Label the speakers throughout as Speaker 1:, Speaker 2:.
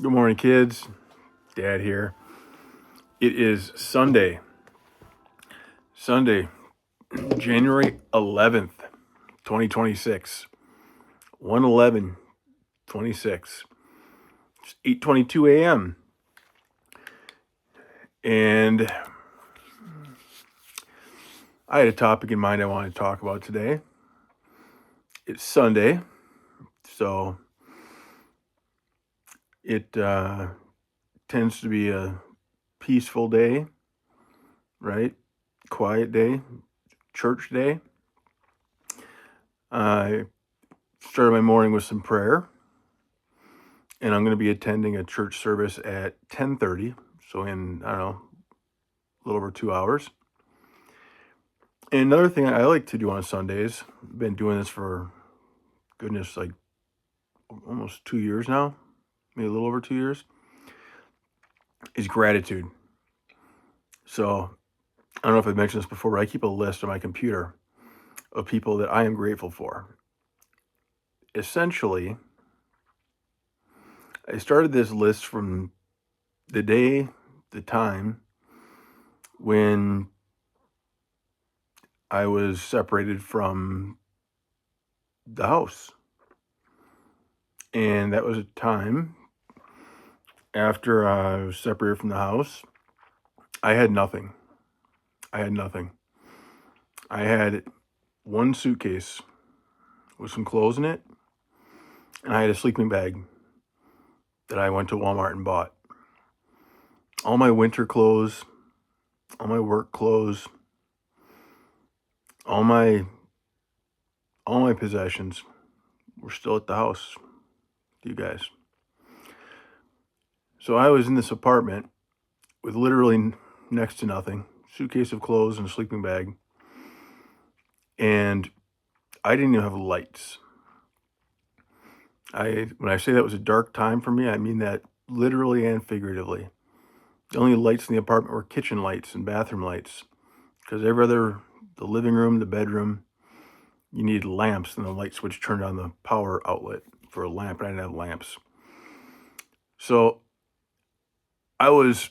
Speaker 1: Good morning, kids. Dad here. It is Sunday, January 11th, 2026. 1/11/26. It's 8:22 a.m. And I had a topic in mind I wanted to talk about today. It's Sunday, so it tends to be a peaceful day, right? Quiet day, church day. I started my morning with some prayer, and I'm going to be attending a church service at 10:30, so in, I don't know, a little over 2 hours. And another thing I like to do on Sundays, I've been doing this for, goodness, like almost 2 years now, maybe a little over 2 years, is gratitude. So I don't know if I've mentioned this before, but I keep a list on my computer of people that I am grateful for. Essentially, I started this list from the day, the time when I was separated from the house. And that was a time after I was separated from the house. I had nothing. I had one suitcase with some clothes in it, and I had a sleeping bag that I went to Walmart and bought. All my winter clothes, all my work clothes, all my possessions were still at the house with you guys. So I was in this apartment with literally next to nothing, suitcase of clothes and a sleeping bag, and I didn't even have lights. When I say that was a dark time for me, I mean that literally and figuratively. The only lights in the apartment were kitchen lights and bathroom lights, because the living room, the bedroom, you needed lamps, and the light switch turned on the power outlet for a lamp, and I didn't have lamps. So I was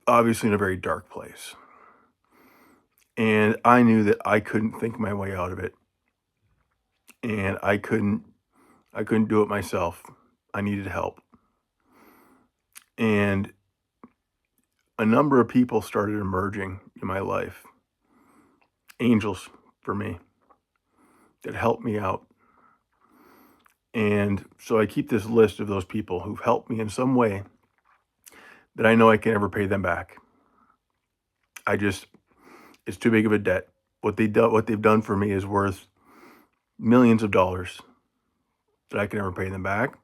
Speaker 1: obviously in a very dark place, and I knew that I couldn't think my way out of it, and I couldn't do it myself. I needed help. And a number of people started emerging in my life, angels for me, that helped me out. And so I keep this list of those people who've helped me in some way that I know I can never pay them back. It's too big of a debt. What they've done for me is worth millions of dollars that I can never pay them back.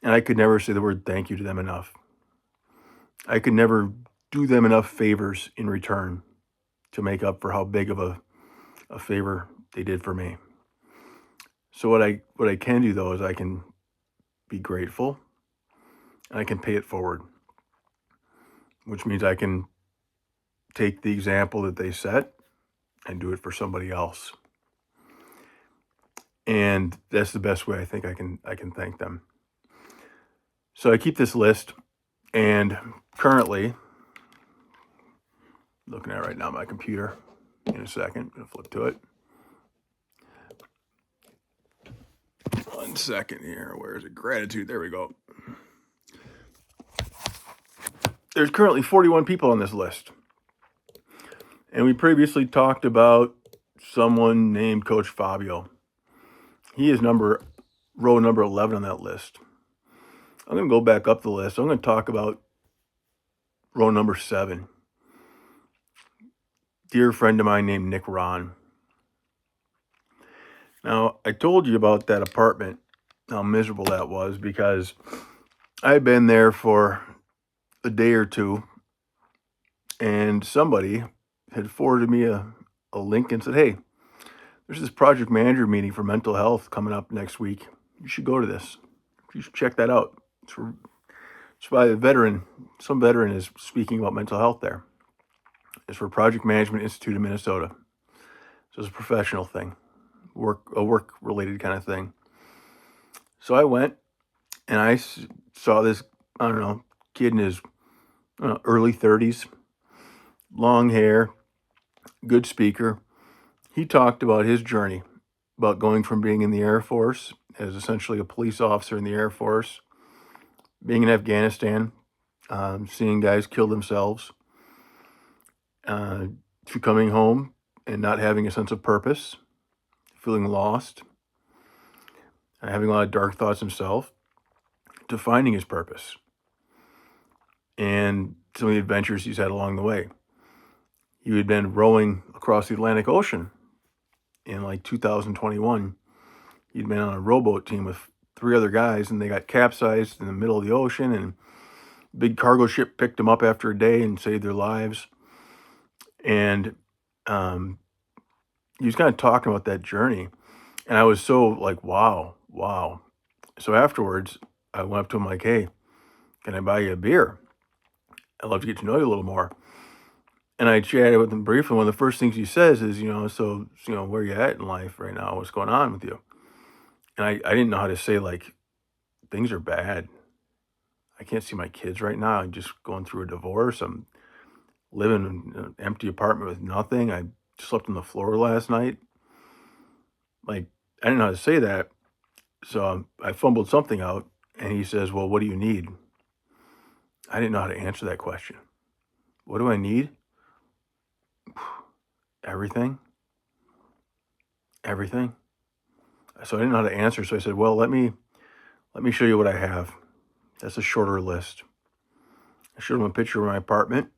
Speaker 1: And I could never say the word thank you to them enough. I could never do them enough favors in return to make up for how big of a favor they did for me. So what I can do, though, is I can be grateful, and I can pay it forward, which means I can take the example that they set and do it for somebody else. And that's the best way I think I can thank them. So I keep this list, and currently, looking at right now my computer in a second, I'm gonna flip to it. 1 second here. Where is it? Gratitude. There we go. There's currently 41 people on this list. And we previously talked about someone named Coach Fabio. He is row number 11 on that list. I'm going to go back up the list. I'm going to talk about row number 7. Dear friend of mine named Nick Rahn. Now, I told you about that apartment, how miserable that was, because I had been there for a day or two, and somebody had forwarded me a link and said, hey, there's this project manager meeting for mental health coming up next week. You should go to this. You should check that out. It's by a veteran. Some veteran is speaking about mental health there. It's for Project Management Institute of Minnesota. So it's a professional thing, a work-related kind of thing. So I went, and I saw this, I don't know, kid in his early 30s, long hair, good speaker. He talked about his journey, about going from being in the Air Force as essentially a police officer in the Air Force, being in Afghanistan, seeing guys kill themselves, to coming home and not having a sense of purpose, feeling lost, having a lot of dark thoughts himself, to finding his purpose and some of the adventures he's had along the way. He had been rowing across the Atlantic Ocean in like 2021. He'd been on a rowboat team with 3 other guys, and they got capsized in the middle of the ocean, and a big cargo ship picked them up after a day and saved their lives. And he was kind of talking about that journey, and I was so like, wow. So afterwards, I went up to him like, hey, can I buy you a beer? I'd love to get to know you a little more. And I chatted with him briefly. One of the first things he says is, so, where you at in life right now? What's going on with you? And I didn't know how to say, like, things are bad. I can't see my kids right now. I'm just going through a divorce. I'm living in an empty apartment with nothing. I slept on the floor last night. Like, I didn't know how to say that. So I fumbled something out, and he says, well, what do you need? I didn't know how to answer that question. What do I need? Everything. So I didn't know how to answer. So I said, well, let me show you what I have. That's a shorter list. I showed him a picture of my apartment.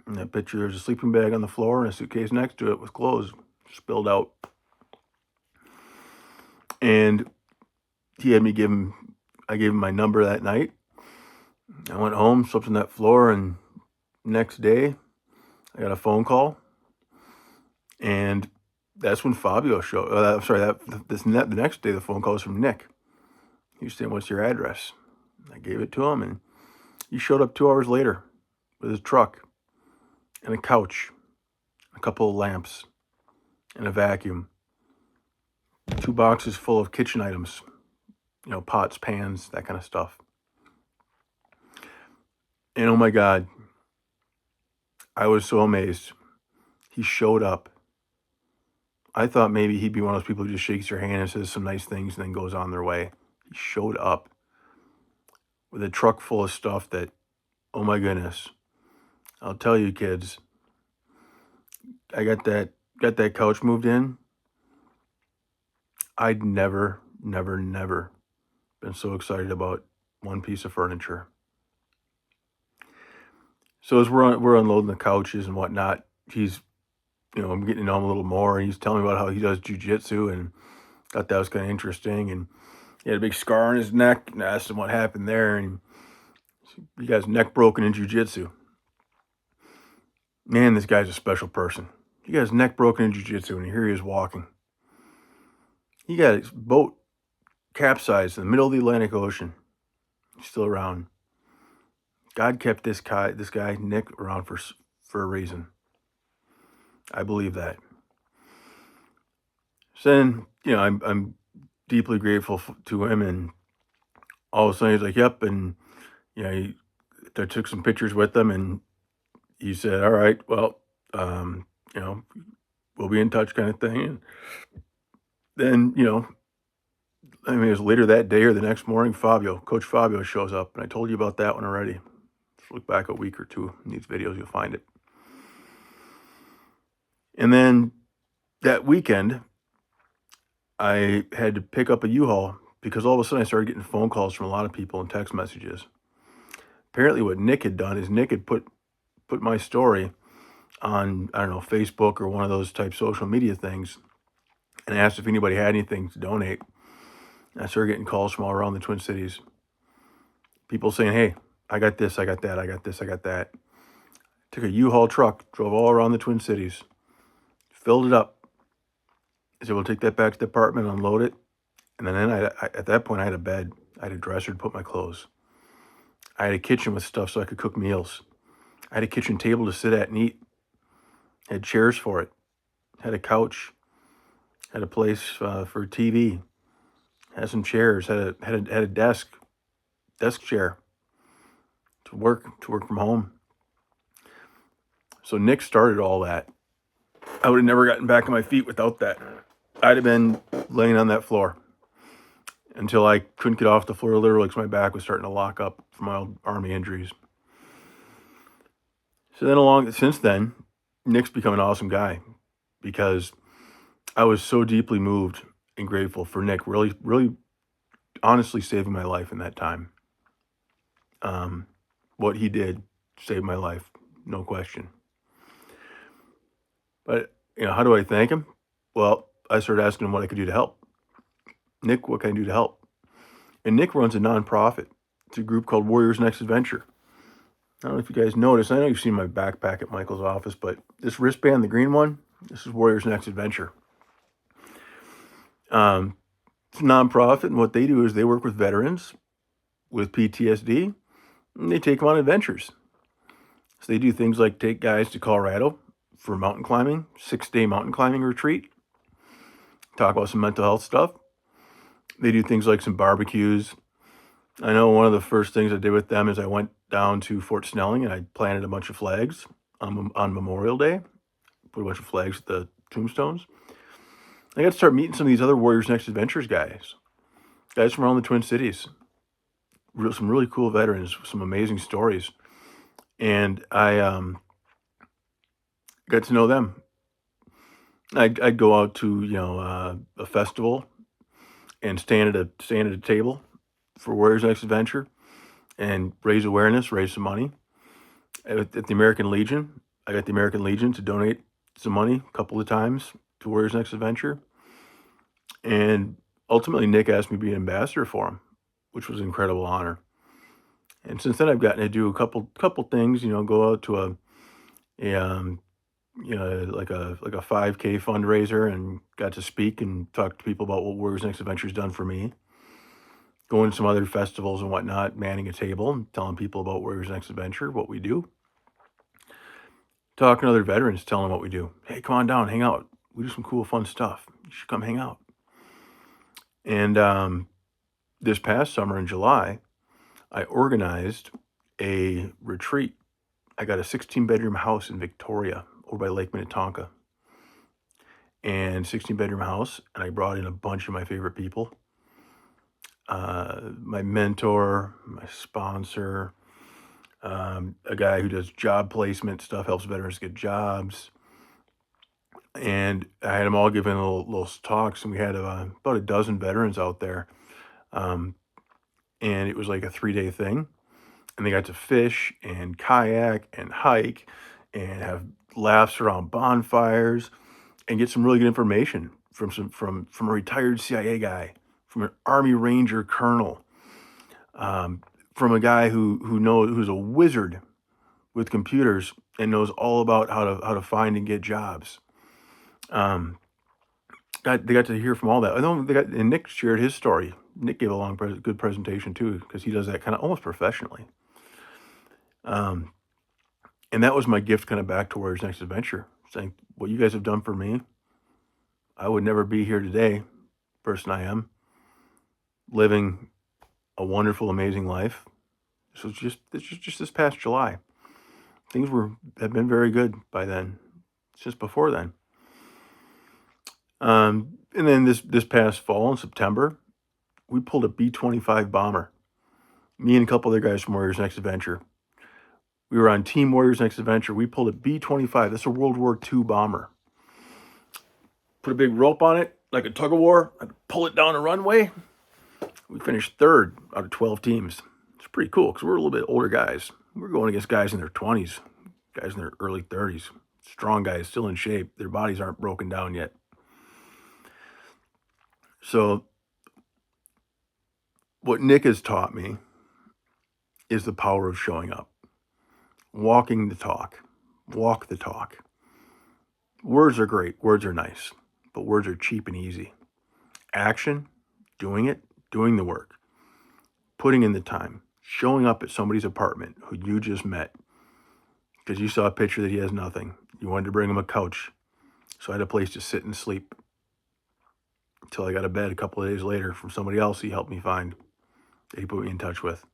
Speaker 1: In that picture, there's a sleeping bag on the floor and a suitcase next to it with clothes spilled out. And I gave him my number that night. I went home, slept on that floor, and next day, I got a phone call. And that's when Fabio showed. The next day, the phone call was from Nick. He was saying, what's your address? I gave it to him, and he showed up 2 hours later with his truck and a couch, a couple of lamps, and a vacuum. 2 boxes full of kitchen items, pots, pans, that kind of stuff. And oh my God, I was so amazed. He showed up. I thought maybe he'd be one of those people who just shakes your hand and says some nice things and then goes on their way. He showed up with a truck full of stuff that, oh my goodness. I'll tell you, kids, I got that couch moved in. I'd never been so excited about one piece of furniture. So as we're unloading the couches and whatnot, he's, I'm getting to know him a little more, and he's telling me about how he does jujitsu, and thought that was kind of interesting. And he had a big scar on his neck, and I asked him what happened there, and he got his neck broken in jujitsu. Man, this guy's a special person. He got his neck broken in jujitsu, and here he is walking. He got his boat capsized in the middle of the Atlantic Ocean. He's still around. God kept this guy Nick around for a reason. I believe that. So then, I'm deeply grateful to him, and all of a sudden he's like, "Yep," and I took some pictures with him, and he said, "All right, well, we'll be in touch," kind of thing. And then, it was later that day or the next morning, Coach Fabio shows up, and I told you about that one already. Just look back a week or two in these videos, you'll find it. And then that weekend, I had to pick up a U-Haul because all of a sudden I started getting phone calls from a lot of people and text messages. Apparently what Nick had done is Nick had put my story on, I don't know, Facebook or one of those type social media things, and asked if anybody had anything to donate. And I started getting calls from all around the Twin Cities. People saying, hey, I got this, I got that, I got this, I got that. Took a U-Haul truck, drove all around the Twin Cities, filled it up. I said, we'll take that back to the apartment, unload it. And then at that point, I had a bed. I had a dresser to put my clothes. I had a kitchen with stuff so I could cook meals. I had a kitchen table to sit at and eat. Had chairs for it. Had a couch. Had a place for TV. Had some chairs. Had a desk. desk chair to work from home. So Nick started all that. I would have never gotten back on my feet without that. I'd have been laying on that floor until I couldn't get off the floor literally because my back was starting to lock up from my old Army injuries. So then since then, Nick's become an awesome guy because I was so deeply moved and grateful for Nick really, really honestly saving my life in that time. What he did saved my life, no question. But, how do I thank him? Well, I started asking him what I could do to help. Nick, what can I do to help? And Nick runs a nonprofit. It's a group called Warriors Next Adventure. I don't know if you guys noticed. I know you've seen my backpack at Michael's office, but this wristband, the green one, this is Warriors Next Adventure. It's a nonprofit, and what they do is they work with veterans with PTSD, and they take them on adventures. So they do things like take guys to Colorado for mountain climbing, 6-day mountain climbing retreat, talk about some mental health stuff. They do things like some barbecues. I know one of the first things I did with them is I went down to Fort Snelling and I planted a bunch of flags on Memorial Day, put a bunch of flags at the tombstones. I got to start meeting some of these other Warriors Next Adventures guys from around the Twin Cities, some really cool veterans, some amazing stories. And I got to know them. I'd go out to a festival and stand at a table for Warriors Next Adventure and raise awareness, raise some money. At the American Legion, I got the American Legion to donate some money a couple of times to Warriors Next Adventure. And ultimately, Nick asked me to be an ambassador for him, which was an incredible honor. And since then, I've gotten to do a couple things. Go out to like a 5K fundraiser and got to speak and talk to people about what Warriors Next Adventure has done for me. Going to some other festivals and whatnot, manning a table and telling people about Warriors Next Adventure, what we do. Talking to other veterans, telling them what we do. Hey, come on down, hang out. We do some cool, fun stuff. You should come hang out. And this past summer in July, I organized a retreat. I got a 16-bedroom house in Victoria over by Lake Minnetonka. And 16-bedroom house, and I brought in a bunch of my favorite people. My mentor, my sponsor, a guy who does job placement stuff, helps veterans get jobs. And I had them all giving little talks, and we had about a dozen veterans out there. And it was like a 3-day thing. And they got to fish and kayak and hike and have laughs around bonfires and get some really good information from a retired CIA guy, from an Army Ranger colonel, from a guy who's a wizard with computers and knows all about how to find and get jobs. They got to hear from all that. And Nick shared his story. Nick gave a good presentation too, because he does that kind of almost professionally. And that was my gift kind of back to Warriors Next Adventure, saying what you guys have done for me, I would never be here today, person I am, living a wonderful, amazing life. So just this past July, things have been very good by then. It's just before then. And then this past fall in September, we pulled a B-25 bomber. Me and a couple other guys from Warriors Next Adventure. We were on Team Warriors Next Adventure. We pulled a B-25. That's a World War II bomber. Put a big rope on it, like a tug of war. I'd pull it down a runway. We finished 3rd out of 12 teams. It's pretty cool because we're a little bit older guys. We're going against guys in their 20s, guys in their early 30s. Strong guys, still in shape. Their bodies aren't broken down yet. So what Nick has taught me is the power of showing up. Walking the talk. Walk the talk. Words are great. Words are nice. But words are cheap and easy. Action, doing it, doing the work, putting in the time, showing up at somebody's apartment who you just met because you saw a picture that he has nothing. You wanted to bring him a couch, so I had a place to sit and sleep until I got a bed a couple of days later from somebody else he helped me find that he put me in touch with.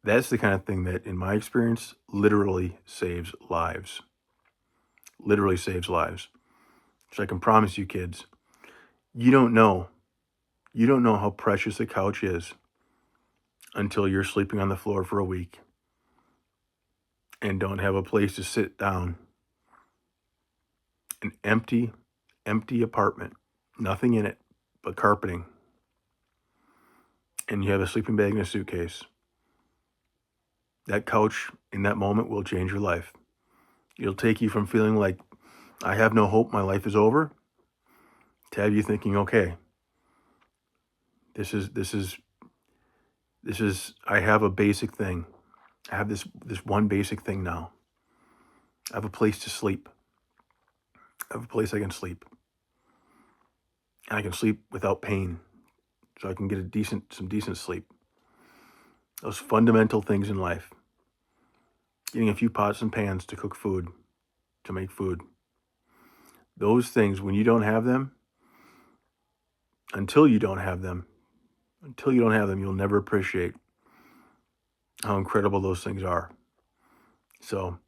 Speaker 1: That's the kind of thing that, in my experience, literally saves lives. Literally saves lives. So I can promise you, kids, you don't know. You don't know how precious a couch is until you're sleeping on the floor for a week and don't have a place to sit down. An empty apartment, nothing in it but carpeting, and you have a sleeping bag and a suitcase. That couch in that moment will change your life. It'll take you from feeling like I have no hope, my life is over, to have you thinking, okay, this is I have a basic thing. I have this one basic thing now. I have a place to sleep. I have a place I can sleep. And I can sleep without pain. So I can get some decent sleep. Those fundamental things in life. Getting a few pots and pans to cook food, to make food. Those things, when you don't have them, until you don't have them, you'll never appreciate how incredible those things are. So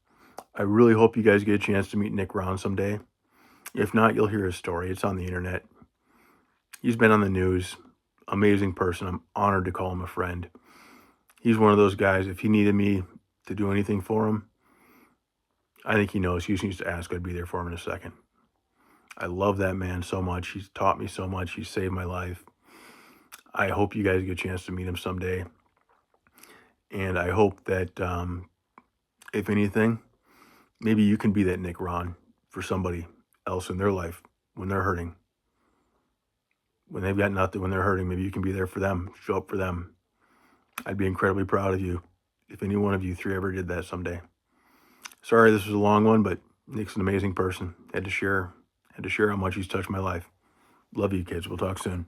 Speaker 1: I really hope you guys get a chance to meet Nick Rahn someday. If not, you'll hear his story. It's on the internet. He's been on the news. Amazing person. I'm honored to call him a friend. He's one of those guys, if he needed me to do anything for him, I think he knows. He just needs to ask. I'd be there for him in a second. I love that man so much. He's taught me so much. He's saved my life. I hope you guys get a chance to meet him someday. And I hope that, if anything, maybe you can be that Nick Rahn for somebody else in their life when they're hurting. When they've got nothing, when they're hurting, maybe you can be there for them, show up for them. I'd be incredibly proud of you if any one of you three ever did that someday. Sorry this was a long one, but Nick's an amazing person. Had to share how much he's touched my life. Love you, kids. We'll talk soon.